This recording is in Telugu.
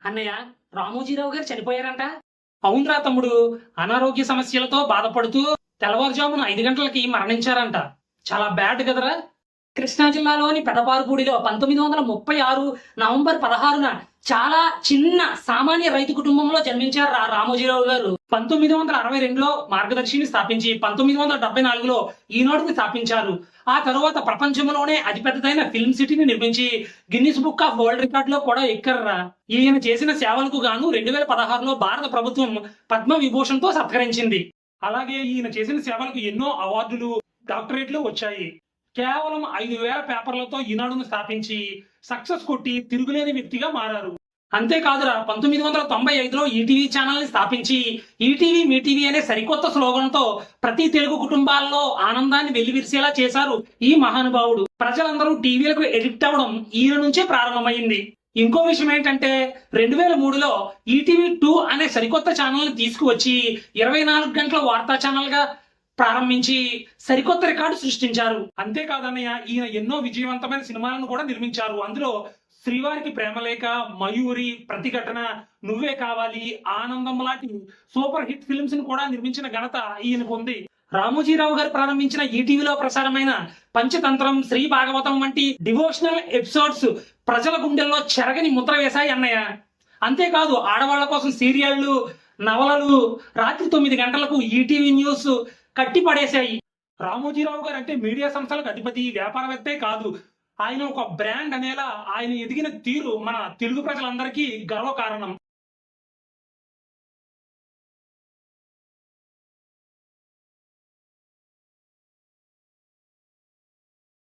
అన్నయ్య, రామోజీరావు గారు చనిపోయారంట. అవునరా తమ్ముడు, అనారోగ్య సమస్యలతో బాధపడుతూ తెల్లవారుజామున 5 గంటలకి మరణించారంట. చాలా బ్యాడ్ కదరా. కృష్ణా జిల్లాలోని పెదపారుపూడిలో 1936 నవంబర్ 16న చాలా చిన్న సామాన్య రైతు కుటుంబంలో జన్మించారు రామోజీరావు గారు. 1962లో మార్గదర్శిని స్థాపించి 1974లో ఈనాడుని స్థాపించారు. ఆ తరువాత ప్రపంచంలోనే అతిపెద్దదైన ఫిల్మ్ సిటీని నిర్మించి Guinness book of world record లో కూడా ఎక్కర్రా. ఈయన చేసిన సేవలకు గాను 2016లో భారత ప్రభుత్వం పద్మ విభూషణ్ తో సత్కరించింది. అలాగే ఈయన చేసిన సేవలకు ఎన్నో అవార్డులు, డాక్టరేట్లు వచ్చాయి. కేవలం 5,000 పేపర్లతో ఈనాడును స్థాపించి సక్సెస్ కొట్టి తిరుగులేని వ్యక్తిగా మారారు. అంతేకాదురా, 1995లో ఈటీవీ ఛానల్ ని స్థాపించి ఈటీవీ మీ టీవీ అనే సరికొత్త స్లోగన్ తో ప్రతి తెలుగు కుటుంబాల్లో ఆనందాన్ని వెల్లివిరిసేలా చేశారు ఈ మహానుభావుడు. ప్రజలందరూ టీవీలకు ఎడిక్ట్ అవ్వడం ఈయన నుంచే ప్రారంభమైంది. ఇంకో విషయం ఏంటంటే 2003లో ఈటీవీ 2 అనే సరికొత్త ఛానల్ ని తీసుకువచ్చి 24 గంటల వార్తా ఛానల్ గా ప్రారంభించి సరికొత్త రికార్డు సృష్టించారు. అంతేకాదన్నయ్య, ఈయన ఎన్నో విజయవంతమైన సినిమాలను కూడా నిర్మించారు. అందులో శ్రీవారికి ప్రేమలేఖ, మయూరి, ప్రతిఘటన, నువ్వే కావాలి, ఆనందం లాంటి సూపర్ హిట్ ఫిల్మ్స్ ని కూడా నిర్మించిన ఘనత ఈయనకు ఉంది. రామోజీరావు గారు ప్రారంభించిన ఈటీవీలో ప్రసారమైన పంచతంత్రం, శ్రీ భాగవతం వంటి డివోషనల్ ఎపిసోడ్స్ ప్రజల గుండెల్లో చెరగని ముద్ర వేశాయి అన్నయ్య. అంతేకాదు, ఆడవాళ్ల కోసం సీరియళ్లు, నవలలు రాత్రి 9 గంటలకు ఈటీవీ న్యూస్ కట్టి పడేశాయి. రామోజీరావు గారు అంటే మీడియా సంస్థలకు అధిపతి, వ్యాపారవేత్తే కాదు, ఆయన ఒక బ్రాండ్ అనేలా ఆయన ఎదిగిన తీరు మన తెలుగు ప్రజలందరికీ గర్వకారణం.